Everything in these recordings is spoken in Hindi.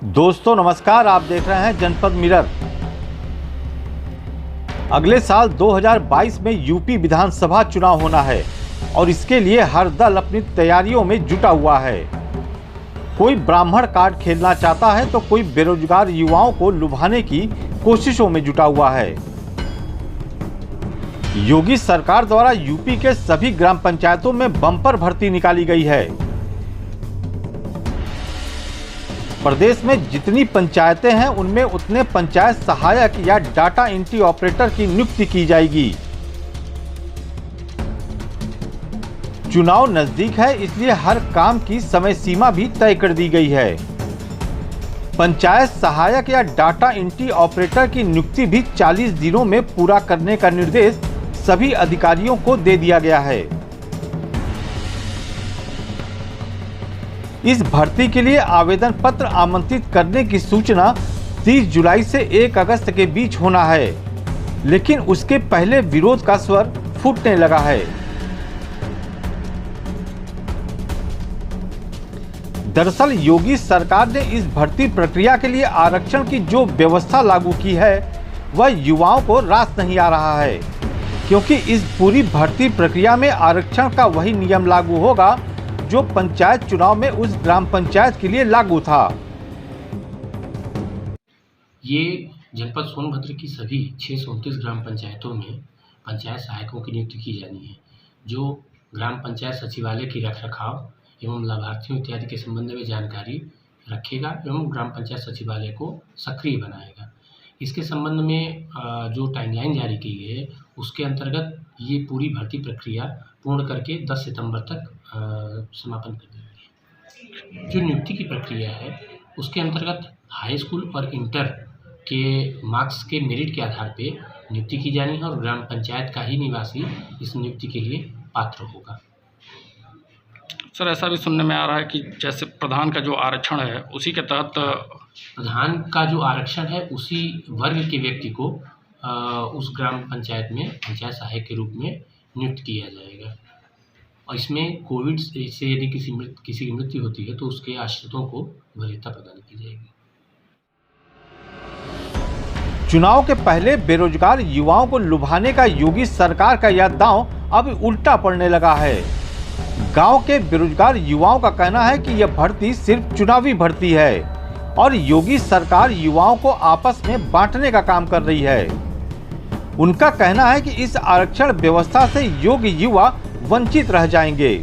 दोस्तों नमस्कार, आप देख रहे हैं जनपद मिरर। अगले साल 2022 में यूपी विधानसभा चुनाव होना है और इसके लिए हर दल अपनी तैयारियों में जुटा हुआ है। कोई ब्राह्मण कार्ड खेलना चाहता है तो कोई बेरोजगार युवाओं को लुभाने की कोशिशों में जुटा हुआ है। योगी सरकार द्वारा यूपी के सभी ग्राम पंचायतों में बम्पर भर्ती निकाली गई है। प्रदेश में जितनी पंचायतें हैं उनमें उतने पंचायत सहायक या डाटा एंट्री ऑपरेटर की नियुक्ति की जाएगी। चुनाव नजदीक है, इसलिए हर काम की समय सीमा भी तय कर दी गई है। पंचायत सहायक या डाटा एंट्री ऑपरेटर की नियुक्ति भी 40 दिनों में पूरा करने का निर्देश सभी अधिकारियों को दे दिया गया है। इस भर्ती के लिए आवेदन पत्र आमंत्रित करने की सूचना 30 जुलाई से 1 अगस्त के बीच होना है, लेकिन उसके पहले विरोध का स्वर फूटने लगा है। दरअसल योगी सरकार ने इस भर्ती प्रक्रिया के लिए आरक्षण की जो व्यवस्था लागू की है वह युवाओं को रास नहीं आ रहा है, क्योंकि इस पूरी भर्ती प्रक्रिया में आरक्षण का वही नियम लागू होगा जो पंचायत चुनाव में उस ग्राम पंचायत के लिए लागू था। ये जनपद सोनभद्र की सभी 629 ग्राम पंचायतों में पंचायत सहायकों की नियुक्ति की जानी है, जो ग्राम पंचायत सचिवालय की रखरखाव एवं लाभार्थियों इत्यादि के संबंध में जानकारी रखेगा एवं ग्राम पंचायत सचिवालय को सक्रिय बनाएगा। इसके संबंध में जो टाइमलाइन जारी की गई है उसके अंतर्गत ये पूरी भर्ती प्रक्रिया पूर्ण करके 10 सितंबर तक समापन कर दी गई। जो नियुक्ति की प्रक्रिया है उसके अंतर्गत हाई स्कूल और इंटर के मार्क्स के मेरिट के आधार पे नियुक्ति की जानी है और ग्राम पंचायत का ही निवासी इस नियुक्ति के लिए पात्र होगा। सर, ऐसा भी सुनने में आ रहा है कि जैसे प्रधान का जो आरक्षण है उसी के तहत प्रधान का जो आरक्षण है उसी वर्ग के व्यक्ति को उस ग्राम पंचायत में पंचायत सहायक के रूप में नियुक्त किया जाएगा और इसमें कोविड से यदि किसी की मृत्यु होती है तो उसके आश्रितों को वरीयता प्रदान की जाएगी। चुनाव के पहले बेरोजगार युवाओं को लुभाने का योगी सरकार का यह दांव अब उल्टा पड़ने लगा है। गांव के बेरोजगार युवाओं का कहना है कि यह भर्ती सिर्फ चुनावी भर्ती है और योगी सरकार युवाओं को आपस में बांटने का काम कर रही है। उनका कहना है कि इस आरक्षण व्यवस्था से योग्य युवा वंचित रह जाएंगे।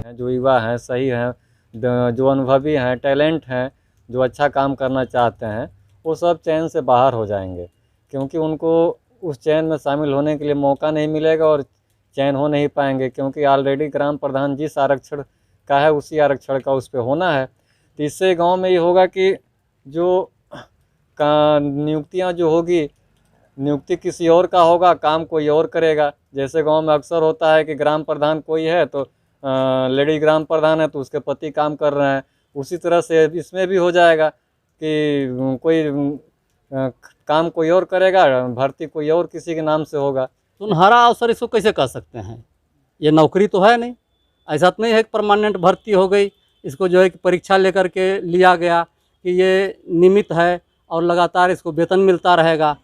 जो युवा हैं, सही हैं, जो अनुभवी हैं, टैलेंट हैं, जो अच्छा काम करना चाहते हैं, वो सब चयन से बाहर हो जाएंगे, क्योंकि उनको उस चयन में शामिल होने के लिए मौका नहीं मिलेगा और चयन हो नहीं पाएंगे, क्योंकि ऑलरेडी ग्राम प्रधान जिस आरक्षण का है उसी आरक्षण का उस पर होना है। तो इससे गाँव में ये होगा कि जो नियुक्तियाँ जो होगी, नियुक्ति किसी और का होगा, काम कोई और करेगा। जैसे गांव में अक्सर होता है कि ग्राम प्रधान कोई है तो लेडी ग्राम प्रधान है तो उसके पति काम कर रहे हैं, उसी तरह से इसमें भी हो जाएगा कि कोई काम कोई और करेगा, भर्ती कोई और किसी के नाम से होगा। सुनहरा अवसर इसको कैसे कह सकते हैं? ये नौकरी तो है नहीं, ऐसा तो नहीं है कि परमानेंट भर्ती हो गई। इसको जो है कि परीक्षा लेकर के लिया गया कि ये नियमित है और लगातार इसको वेतन मिलता रहेगा,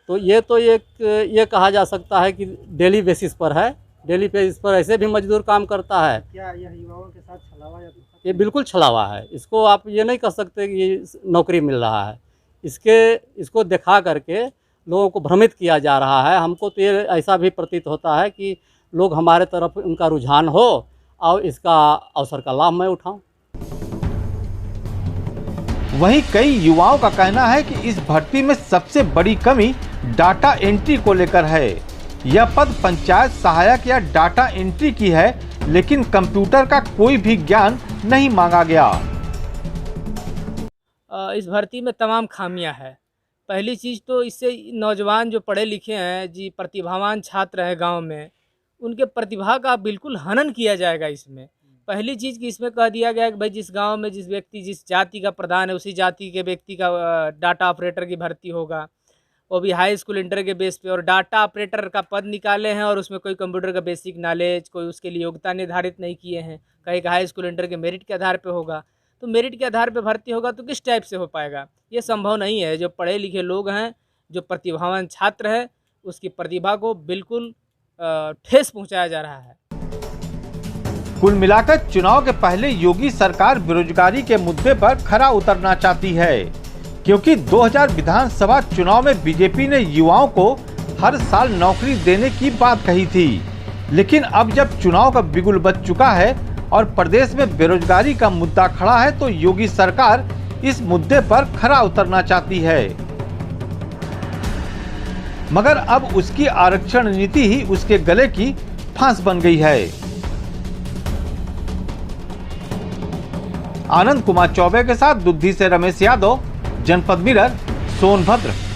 तो ये कहा जा सकता है कि डेली बेसिस पर है। डेली बेसिस पर ऐसे भी मजदूर काम करता है। क्या यह युवाओं के साथ छलावा? ये बिल्कुल छलावा है। इसको आप ये नहीं कह सकते कि ये नौकरी मिल रहा है। इसको दिखा करके लोगों को भ्रमित किया जा रहा है। हमको तो ये ऐसा भी प्रतीत होता है कि लोग हमारे तरफ उनका रुझान हो और इसका अवसर का लाभ मैं उठाऊं। वहीं कई युवाओं का कहना है कि इस भर्ती में सबसे बड़ी कमी डाटा एंट्री को लेकर है। यह पद पंचायत सहायक या डाटा एंट्री की है, लेकिन कंप्यूटर का कोई भी ज्ञान नहीं मांगा गया। इस भर्ती में तमाम खामियां हैं। पहली चीज़ तो इससे नौजवान जो पढ़े लिखे हैं, जी प्रतिभावान छात्र हैं गांव में, उनके प्रतिभा का बिल्कुल हनन किया जाएगा। इसमें पहली चीज़ कि इसमें कह दिया गया कि भाई जिस गांव में जिस व्यक्ति जिस जाति का प्रधान है उसी जाति के व्यक्ति का डाटा ऑपरेटर की भर्ती होगा, वो भी हाई स्कूल इंटर के बेस पे। और डाटा ऑपरेटर का पद निकाले हैं और उसमें कोई कंप्यूटर का बेसिक नॉलेज, कोई उसके लिए योग्यता निर्धारित नहीं किए हैं। कहीं हाई स्कूल इंटर के मेरिट के आधार पे होगा। तो मेरिट के आधार पर भर्ती होगा तो किस टाइप से हो पाएगा? ये संभव नहीं है। जो पढ़े लिखे लोग हैं, जो प्रतिभावान छात्र है, उसकी प्रतिभा को बिल्कुल ठेस पहुंचाया जा रहा है। कुल मिलाकर चुनाव के पहले योगी सरकार बेरोजगारी के मुद्दे पर खरा उतरना चाहती है, क्योंकि 2000 विधानसभा चुनाव में बीजेपी ने युवाओं को हर साल नौकरी देने की बात कही थी। लेकिन अब जब चुनाव का बिगुल बज चुका है और प्रदेश में बेरोजगारी का मुद्दा खड़ा है, तो योगी सरकार इस मुद्दे पर खरा उतरना चाहती है। मगर अब उसकी आरक्षण नीति ही उसके गले की फांस बन गई है। आनंद कुमार चौबे के साथ दुद्धि से रमेश यादव, जनपद मिरर, सोनभद्र।